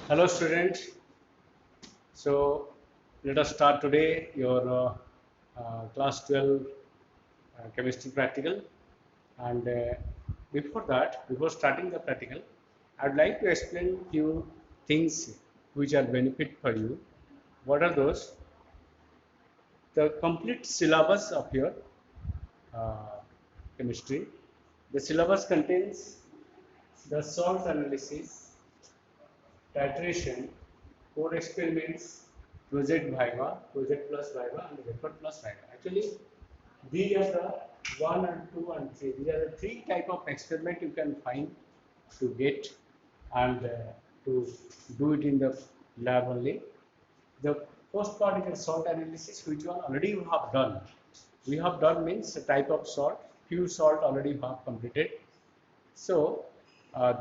Hello students. So let us start today your class 12 chemistry practical. And before that, before starting the practical, I'd like to explain few things which are benefit for you. What are those? The complete syllabus of your uh, chemistry. The syllabus contains the salt analysis, titration, core experiments, project Viva, project plus Viva, and record plus Viva. Actually, these are the 1 and 2 and 3. These are the three type of experiment you can find to get and to do it in the lab only. The first part is the salt analysis, which one already we have done. We have done means a type of salt, few salt already we have completed. So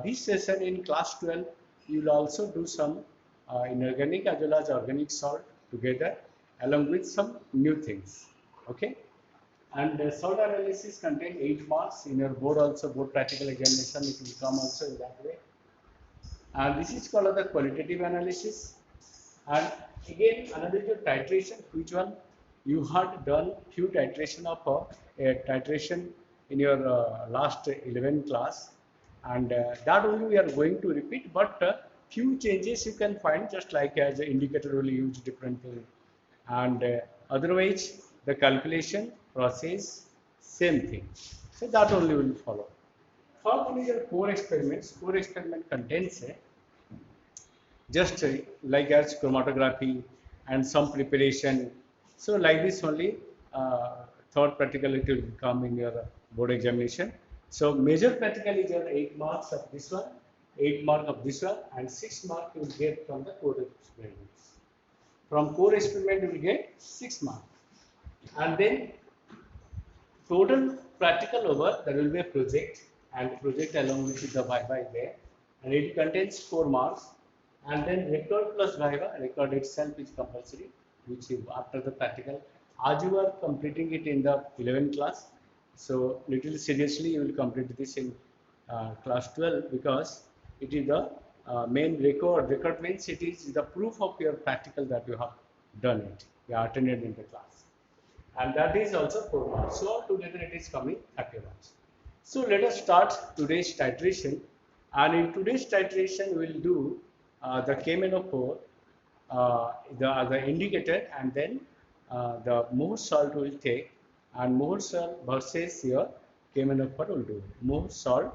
this session in class 12, you will also do some inorganic as well as organic salt together along with some new things. Okay. And salt analysis contain 8 marks in your board also, board practical examination, it will come also in that way. And this is called the qualitative analysis. And again, another is the titration, which one you had done few titration of a titration in your last 11 class, and that only we are going to repeat. But few changes you can find, just like as an indicator will use different thing, and otherwise the calculation process same thing. So that only will follow. Third one is your core experiments. Core experiment contains a just like as chromatography and some preparation. So like this only third practical it will come in your board examination. So major practical is your 8 marks of this one, 8 mark of this one, and 6 mark you will get from the core experiments. From core experiment you will get 6 marks. And then total practical over, there will be a project, and project along with the Viva is there, and it contains 4 marks. And then record plus Viva, record itself is compulsory, which is after the practical, as you are completing it in the 11th class. So little seriously you will complete this in class 12, because it is the main record. Record means it is the proof of your practical that you have done it, you are attended in the class, and that is also 4 marks. So altogether it is coming 30 marks. So let us start today's titration, and in today's titration we will do the KMnO4, the indicator, and then the Mohr salt will take, and Mohr salt versus your KMnO4 will do. Mohr salt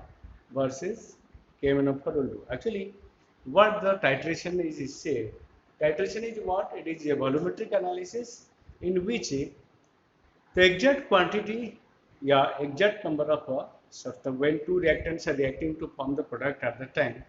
versus KMnO4 will do. Actually, what the titration is said. Titration is what? It is a volumetric analysis in which the exact quantity, yeah, exact number of substance, when two reactants are reacting to form the product at the time,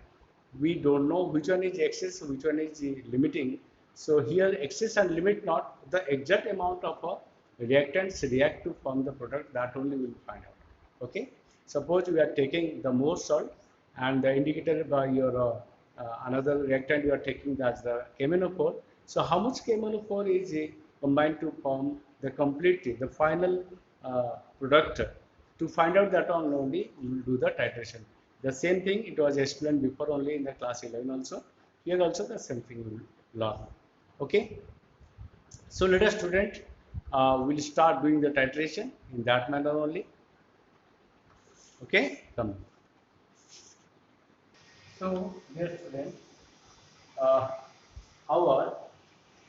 we don't know which one is excess, which one is limiting. So here excess and limit not, the exact amount of reactants react to form the product, that only we will find out. Okay. Suppose we are taking the Mohr salt, and the indicator by your another reactant you are taking, that's the KMnO4. So how much KMnO4 is combined to form the complete, the final product? To find out that one only, you will do the titration. The same thing it was explained before only in the class 11 also. Here also the same thing you will learn. Okay. So let us student will start doing the titration in that manner only. Okay. Come. So dear student, uh, our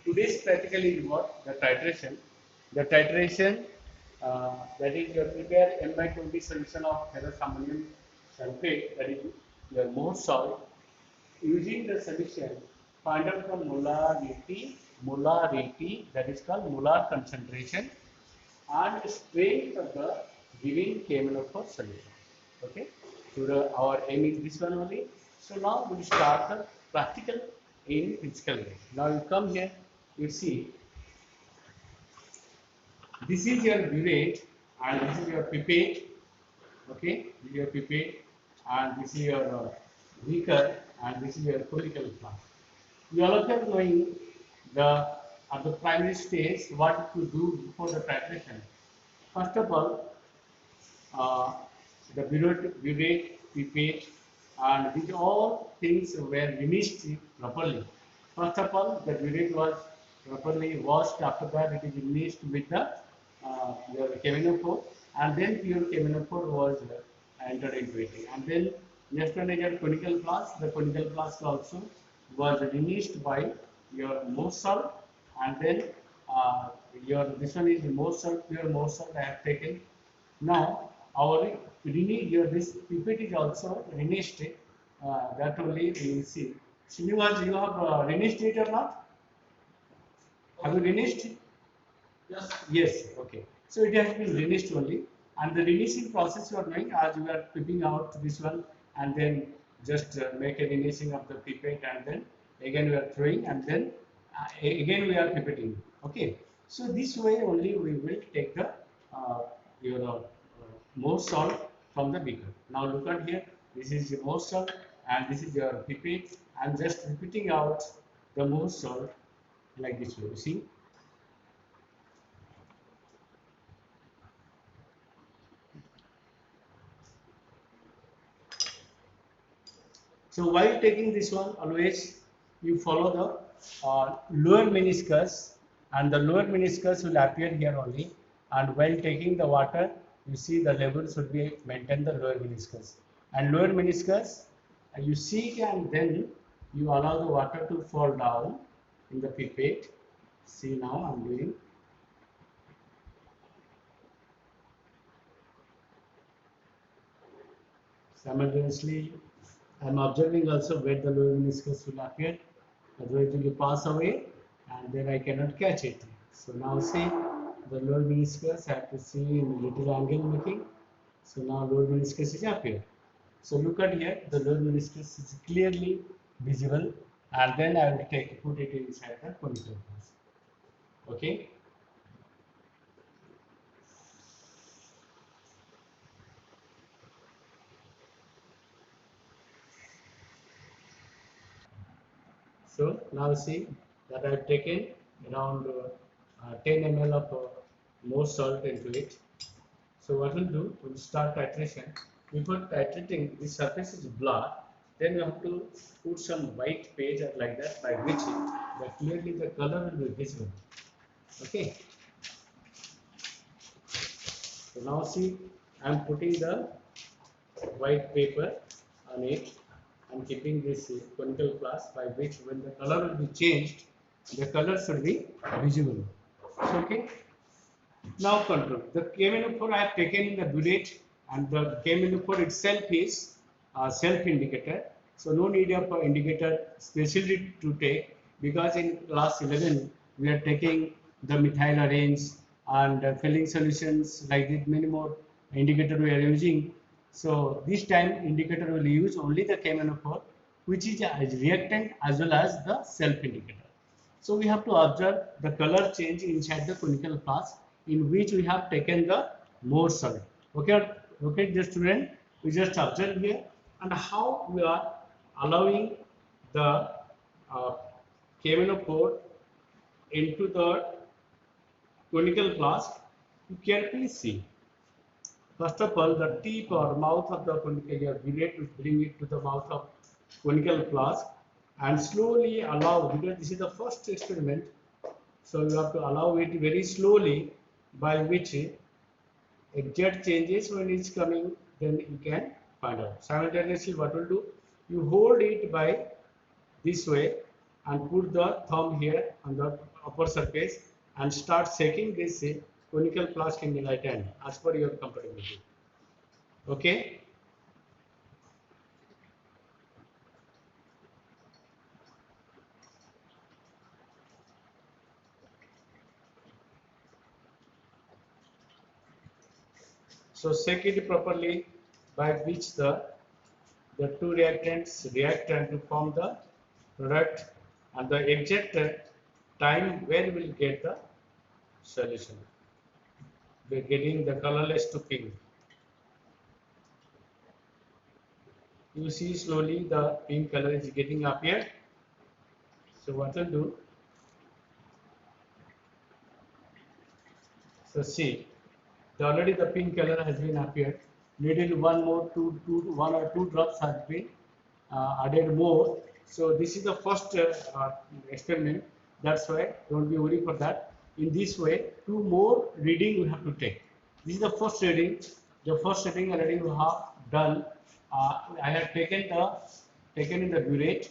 today's practical is what? The titration. The titration, that is you prepare N by 20 solution of ferrous ammonium sulfate, that is your Mohr salt. Using the solution, find out the molarity, that is called molar concentration, and strength of the giving KMnO4 solution. Okay. So our aim is this one only. So now we will start the practical in physical way. Now you come here, you see this is your burette, and this is your pipette. Okay, this is your pipette, and this is your beaker, and this is your conical flask. You all are knowing the at the primary stage what to do before the titration. First of all, uh, the burette, pipette, and these all things were finished properly. First of all, the unit was properly washed. After that, it is finished with the your caminophore, and then pure caminophore was entered into it. And then next one is your conical flask. The conical flask also was finished by your morsel, and then your this one is morsel, pure morsel I have taken. Now our your this pipette is also finished. That only we will see. Srinivas, you have finished it or not? Have you finished? Yes. Yes. Okay. So it has been finished only, and the finishing process you are doing as you are pipping out this one, and then just make a finishing of the pipette, and then again we are throwing, and then again we are pipetting. Okay. So this way only we will take the your more salt from the beaker. Now look at here. This is the more salt, and this is your pipette. I am just repeating out the more salt like this way. You see. So while taking this one, always you follow the lower meniscus, and the lower meniscus will appear here only. And while taking the water, you see the level should be maintain the lower meniscus. And lower meniscus, you seek and then you allow the water to fall down in the pipette. See now I'm doing. Simultaneously, I am observing also where the lower meniscus will appear, otherwise it will pass away and then I cannot catch it. So now see the lower meniscus, I have to see in little angle making. So now lower meniscus is appear. So look at here, the lower meniscus is clearly visible, and then I will put it inside the conical flask. Okay. So now see that I have taken around 10 ml of more salt into it. So what we'll do, we'll start titration. Before titrating, the surface is blurred. Then you have to put some white page like that, by which clearly the color will be visible. Okay. So now see, I am putting the white paper on it and keeping this conical flask, by which when the color will be changed, the color should be visible. So, okay. Now control. The caminophore I have taken in the bullet, and the caminophore itself is a self-indicator. So no need of indicator specially to take, because in class 11 we are taking the methyl arenes and filling solutions like this, many more indicator we are using. So this time indicator will use only the caminophore, which is a reactant as well as the self-indicator. So we have to observe the color change inside the conical flask in which we have taken the more salt. Okay, okay, just student, we just observe here and how we are allowing the caminophore into the conical flask. You carefully see. First of all, the tip or mouth of the conical, you have to bring it to the mouth of conical flask and slowly allow, because this is the first experiment, so you have to allow it very slowly, by which exact changes when it's coming, then you can find out. Simultaneously, what will do, you hold it by this way and put the thumb here on the upper surface and start shaking this conical flask in the right hand as per your comfortability. Okay. So shake it properly, by which the two reactants react and to form the product, and the exact time when we will get the solution. We are getting the colorless to pink. You see slowly the pink color is getting appeared. So what we'll do, so see, already the pink color has been appeared. Little one more one or two drops has been added more. So this is the first experiment. That's why don't be worried for that. In this way, two more reading you have to take. This is the first reading. The first reading already you have done. I have taken in the burette,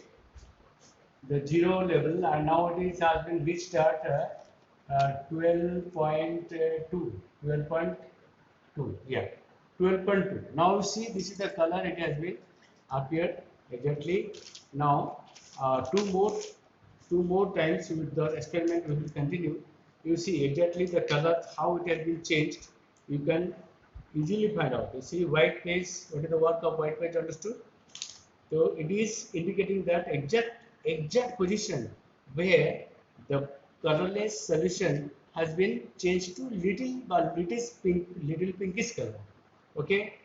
the zero level, and now it is has been reached at 12.2, 12.2, yeah, 12.2. Now you see this is the color it has been appeared exactly. Now two more times with the experiment we will continue. You see exactly the color how it has been changed. You can easily find out. You see white page. What is the work of white page? Understood? So it is indicating that exact position where the colorless solution has been changed to little pinkish color. Okay,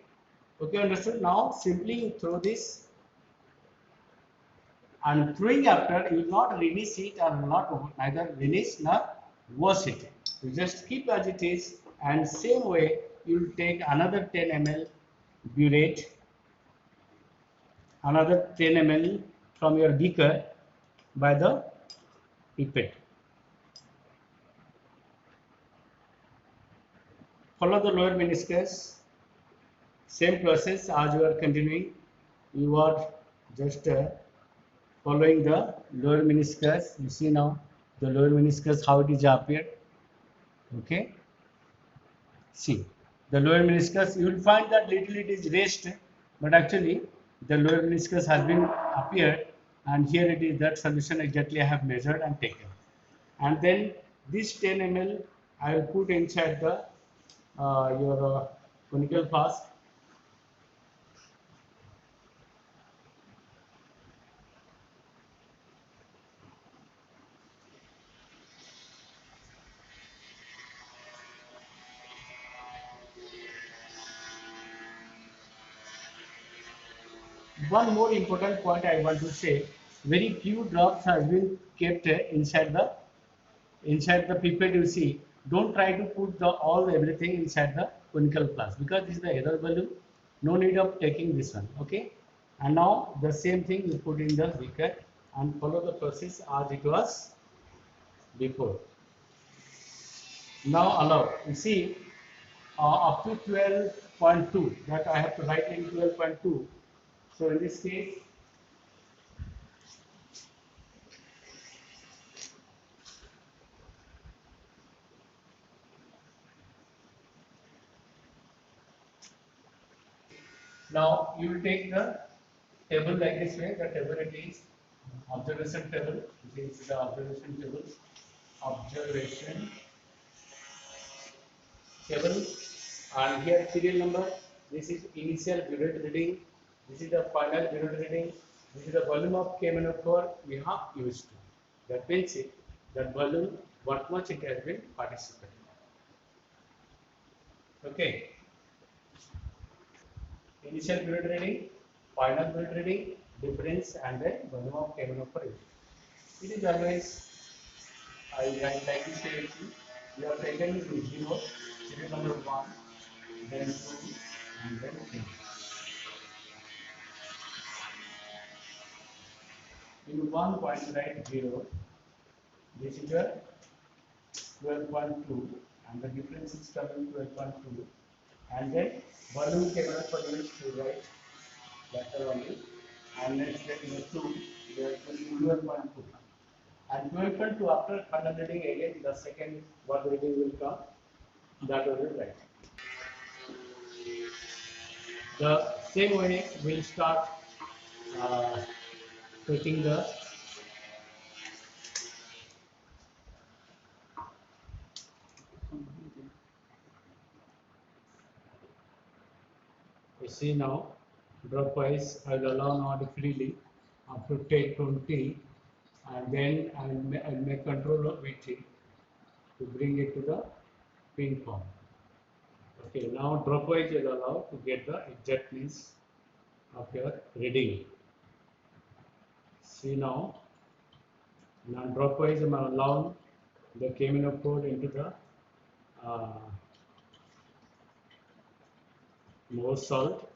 okay, understood. Now simply you throw this, and throwing after you will not release it or not neither release nor wash it. You just keep as it is, and same way you will take another 10 ml burette, another 10 ml from your beaker by the pipette. Follow the lower meniscus. Same process as you are continuing. You are just following the lower meniscus. You see now the lower meniscus how it is appeared. Okay. See the lower meniscus. You will find that little it is raised, but actually the lower meniscus has been appeared, and here it is that solution exactly I have measured and taken. And then this 10 ml I will put inside the your conical flask. One more important point I want to say: very few drops has been kept inside the pipette. You see, don't try to put the all everything inside the conical flask because this is the air balloon. No need of taking this one. Okay, and now the same thing you put in the beaker and follow the process as it was before. Now allow. You see, up to 12.2 that I have to write in 12.2. So in this case, now you will take the table like this way. The table it is observation table. This is the observation table. Observation table, and here serial number. This is initial burette reading. This is the final burette reading. This is the volume of KMNO4 we have used. That means it that volume what much it has been participated. Okay. Initial burette reading, final burette reading, difference, and then volume of KMNO4. It is always I like to say it. We have taken 0, serial number 1, then 2, and then 3. In 1 point write 0, this is a 12.2, and the difference is coming 12.2, and then volume camera for unit to write later only, and next get in the 2, we are 12.2, and 12.2 after final reading again the second what reading will come, that will be right. The same way we'll start uh, taking the. You see now, dropwise I will allow now freely up to take 20, and then I'll make control of VT to bring it to the pin form. Okay, now dropwise will allow to get the exactness of your reading. See now dropwise I am allowing the KMNO code into the more salt.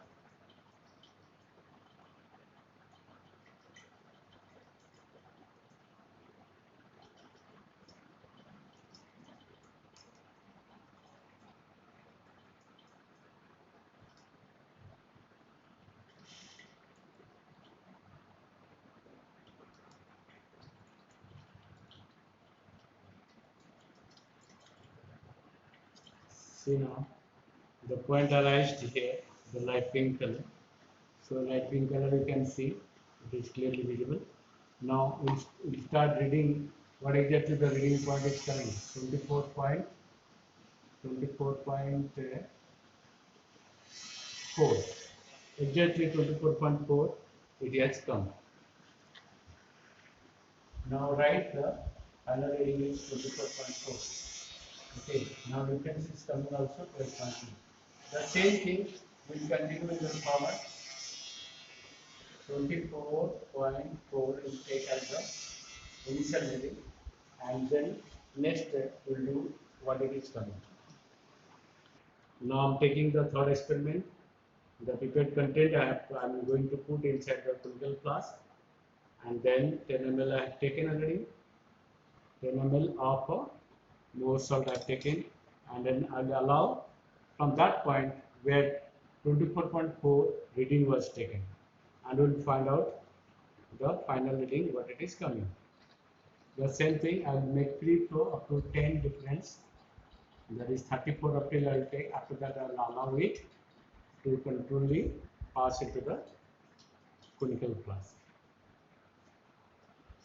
See now, the point arised here, the light pink color. So light pink color you can see, it is clearly visible. Now we'll start reading what exactly the reading point is coming. 24.4. Exactly 24.4 it has come. Now write the final reading is 24.4. Okay, now difference is coming also 12.2. The same thing will continue in the forward. 24.4 will take as the initial reading, and then next we'll do what it is coming. Now I'm taking the third experiment. The prepared content I'm going to put inside the clinical flask, and then 10 ml I have taken already. 10 ml of more salt I have taken, and then I'll allow from that point where 24.4 reading was taken, and we'll find out the final reading what it is coming. The same thing I will make free flow up to 10 difference, that is 34 April I will take. After that I will allow it to controlly pass into the clinical flask.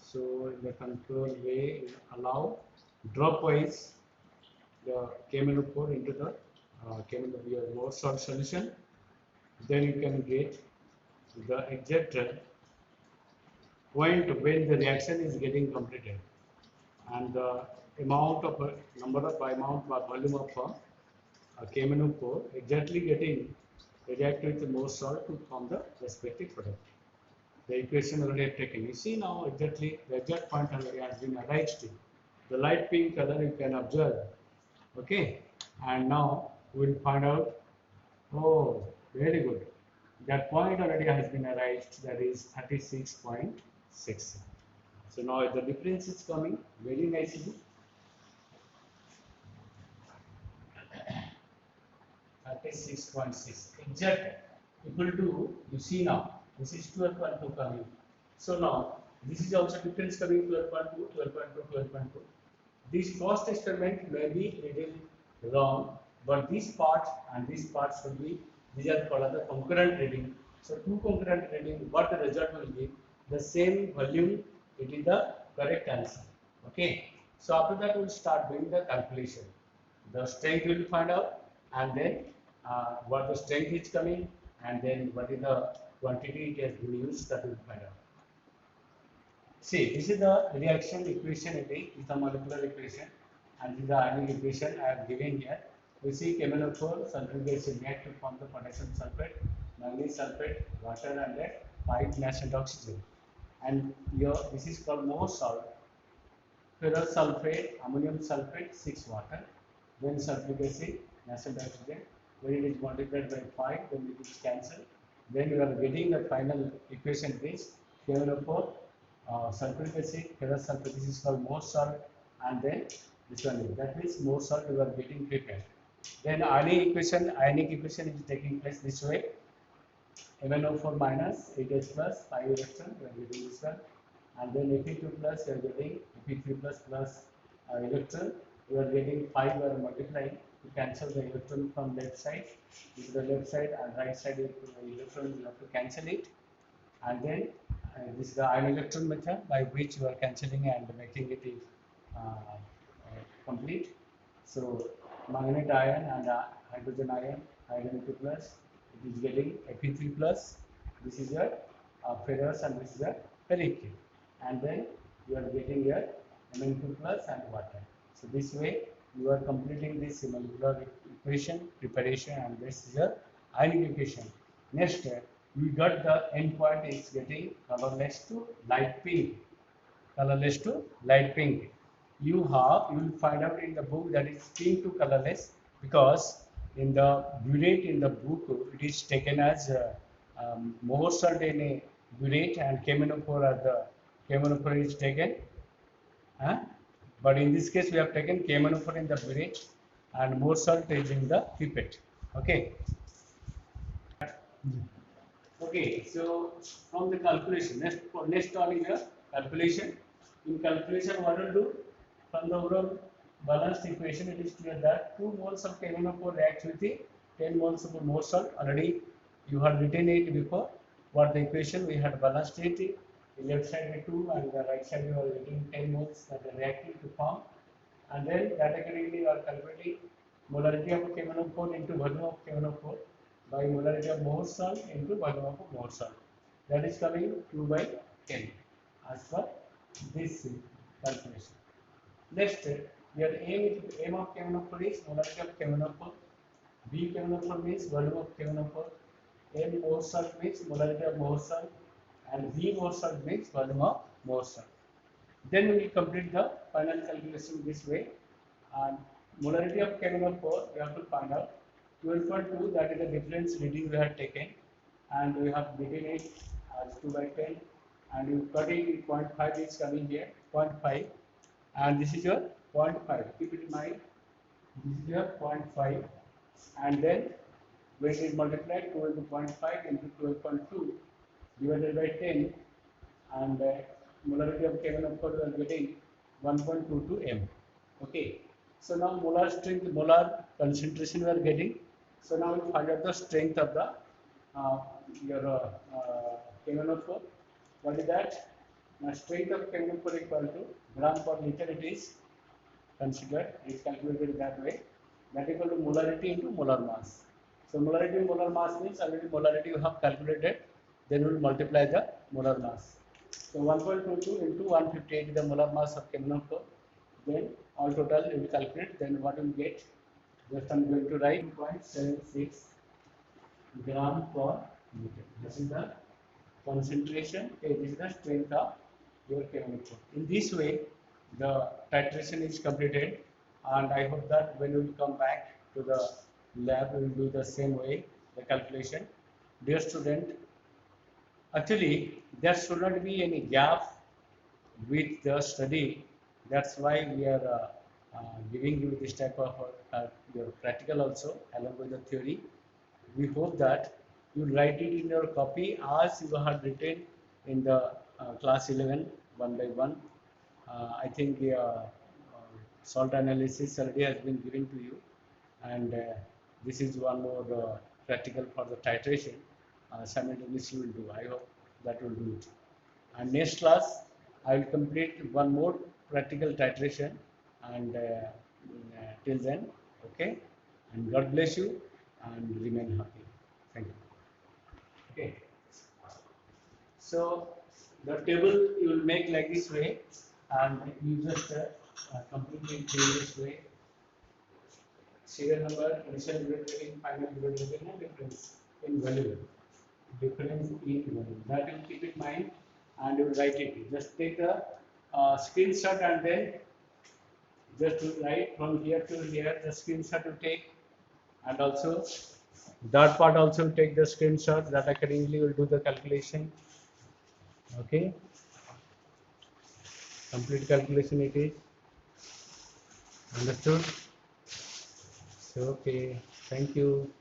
So in the control way, allow drop wise the KMnO4 into the your more salt solution. Then you can get the exact point when the reaction is getting completed, and the amount of number of amount or volume of KMnO4 exactly getting react with more salt to form the respective product. The equation already have taken. You see now exactly the exact point already has been arrived. The light pink color you can observe. Okay, and now we will find out. Oh, very good. That point already has been arrived. That is 36.6. So now the difference is coming very nicely. 36.6 exact equal to, you see now this is 12.2 coming. So now this is also difference coming 12.2, 12.2, 12.2. This first experiment may be little wrong, but this part and this part should be, these are called as the concurrent reading. So two concurrent reading, what the result will be, the same volume, it is the correct answer. Okay. So after that we'll start doing the calculation. The strength will find out, and then what the strength is coming, and then what is the quantity it has been used, that will find out. See, this is the reaction equation, it is the molecular equation, and this is the ionic equation I have given here. We see KMnO4 sulfuric acid react to form the potassium sulfate, manganese sulfate, water, and 5 nascent oxygen. And here this is called more salt. Ferrous sulfate, ammonium sulfate, 6 water, then sulfuric acid, nascent oxygen. When it is multiplied by 5, then it is cancelled. Then you are getting the final equation is KMnO4, sulfuric acid, ferrous sulfate, this is called more salt, and then this one is, that means more salt you are getting prepared. Then ionic equation is taking place this way. MnO4 minus 8H plus 5 electron, you are getting this one, and then Fe2 plus you are getting Fe3 plus electron, you are getting 5, you are multiplying to cancel the electron from left side. This is the left side, and right side electron you have to cancel it, and then this is the ion electron method by which you are cancelling and making it complete. So manganese ion and hydrogen ion, hydrogen 2 plus, it is getting Fe3 plus, this is your ferrous, and this is your ferric, and then you are getting your Mn2 plus and water. So this way you are completing this molecular equation preparation, and this is your ionic equation. Next, we got the end point is getting colorless to light pink. Colorless to light pink. You will find out in the book that is pink to colorless, because in the burette in the book it is taken as more salt in a burette, and KMnO4 as the KMnO4 is taken. But in this case we have taken KMnO4 in the burette and more salt is in the pipette. Okay. Okay, so from the calculation, next on is the calculation. In calculation, what will do? From the overall balanced equation, it is clear that 2 moles of KNO4 reacts with the 10 moles of more salt. Already you had written it before. What the equation we had balanced it. The left side with 2 and the right side we are getting 10 moles that are reacting to form. And then that accordingly you are calculating molarity of KNO4 into volume of KNO4 by molarity of more salt into volume of more salt. That is coming 2 by 10 as per this calculation. Next, your aim of KNO4 is molarity of KNO4. B KNO4 means volume of KNO4. M more salt means molarity of more salt, and V more salt means volume of more salt. Then we will complete the final calculation this way. And molarity of KNO4 we have to find out 12.2, that is the difference reading we have taken, and we have written it as 2 by 10, and you cut it 0.5 is coming here 0.5, and this is your 0.5. Keep it in mind, this is your 0.5, and then when it is multiplied 2 into 0.5 into 12.2 divided by 10, and molarity of KNO4 we are getting 1.22 m. Okay, so now molar strength, molar concentration we are getting. So now we find out the strength of the KNO4. What is that? Now strength of KNO4 equal to gram per liter. It is considered, it is calculated that way. That equal to molarity into molar mass. So molarity into molar mass means already molarity you have calculated. Then we will multiply the molar mass. So 1.22 into 158 is the molar mass of KNO4. Then all total you will calculate. Then what you will get? Just I am going to write 2.76 gram per liter. This is the concentration. Okay, this is the strength of your KNO4. In this way, the titration is completed, and I hope that when we will come back to the lab, we will do the same way the calculation. Dear student, actually there should not be any gap with the study. That's why we are giving you this type of your practical also along with the theory. We hope that you write it in your copy as you had written in the class 11 one by one. I think the salt analysis already has been given to you, and this is one more practical for the titration. Simultaneously will do. I hope that will do it. And next class, I will complete one more practical titration, and till then, okay. And God bless you, and remain happy. Thank you. Okay. So the table you will make like this way, and you just complete it in this way. Serial number, initial divided rating, final divided rating, and difference in value. Difference in value. That you keep in mind, and you will write it. Just take a screenshot, and then just to write from here to here. The screenshot you take, and also that part also take the screenshot. That accordingly will do the calculation. Okay, complete calculation it is. Understood? So okay, thank you.